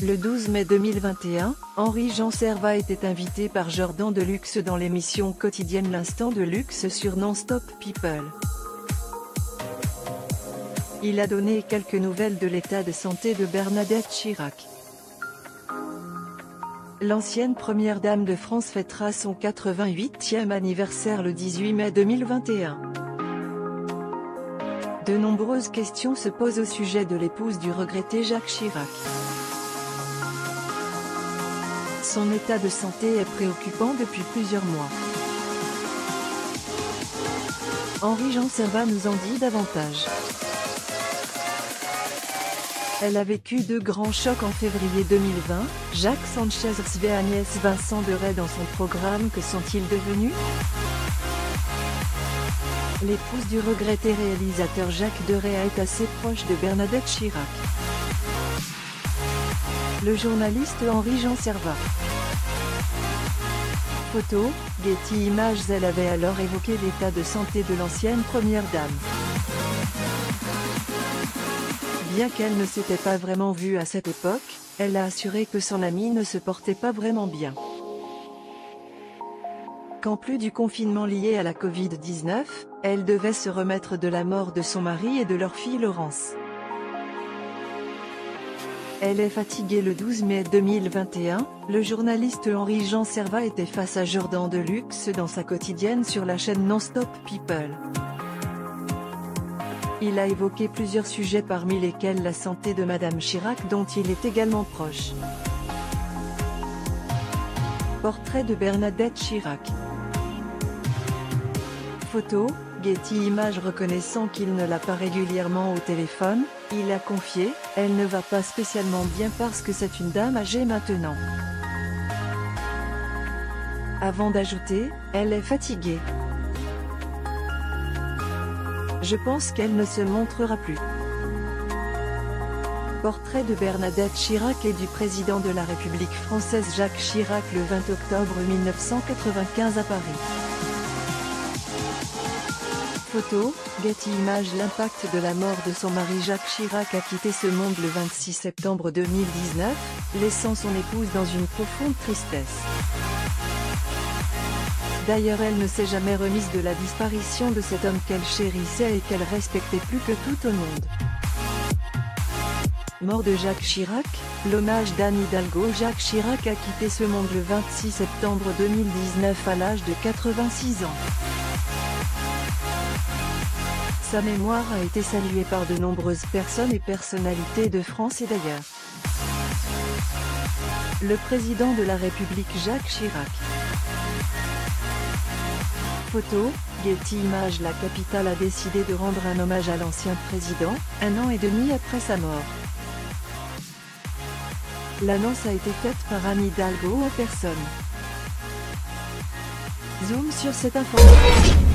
Le 12 mai 2021, Henri-Jean Servat était invité par Jordan Deluxe dans l'émission quotidienne L'Instant de Luxe sur Non-Stop People. Il a donné quelques nouvelles de l'état de santé de Bernadette Chirac. L'ancienne première dame de France fêtera son 88e anniversaire le 18 mai 2021. De nombreuses questions se posent au sujet de l'épouse du regretté Jacques Chirac. Son état de santé est préoccupant depuis plusieurs mois. Henri-Jean Servat nous en dit davantage. Elle a vécu deux grands chocs en février 2020, Jacques Sanchez et Agnès Vincent de Rais dans son programme Que sont-ils devenus? L'épouse du regretté réalisateur Jacques Deray est assez proche de Bernadette Chirac. Le journaliste Henri-Jean Servat. Photo, Getty Images. Elle avait alors évoqué l'état de santé de l'ancienne première dame. Bien qu'elle ne s'était pas vraiment vue à cette époque, elle a assuré que son amie ne se portait pas vraiment bien. Qu'en plus du confinement lié à la Covid-19, elle devait se remettre de la mort de son mari et de leur fille Laurence. Elle est fatiguée. Le 12 mai 2021, le journaliste Henri-Jean Servat était face à Jordan Deluxe dans sa quotidienne sur la chaîne Non-Stop People. Il a évoqué plusieurs sujets parmi lesquels la santé de Madame Chirac dont il est également proche. Portrait de Bernadette Chirac. Photo, Getty Images. Reconnaissant qu'il ne l'a pas régulièrement au téléphone, il a confié « Elle ne va pas spécialement bien parce que c'est une dame âgée maintenant ». Avant d'ajouter « Elle est fatiguée. Je pense qu'elle ne se montrera plus ». Portrait de Bernadette Chirac et du président de la République française Jacques Chirac le 20 octobre 1995 à Paris. Photo, Getty Images. L'impact de la mort de son mari Jacques Chirac a quitté ce monde le 26 septembre 2019, laissant son épouse dans une profonde tristesse. D'ailleurs, elle ne s'est jamais remise de la disparition de cet homme qu'elle chérissait et qu'elle respectait plus que tout au monde. Mort de Jacques Chirac, l'hommage d'Anne Hidalgo. Jacques Chirac a quitté ce monde le 26 septembre 2019 à l'âge de 86 ans. Sa mémoire a été saluée par de nombreuses personnes et personnalités de France et d'ailleurs. Le président de la République Jacques Chirac. Photo, Getty Images. La capitale a décidé de rendre un hommage à l'ancien président, 1 an et demi après sa mort. L'annonce a été faite par Anne Hidalgo en personne. Zoom sur cette information.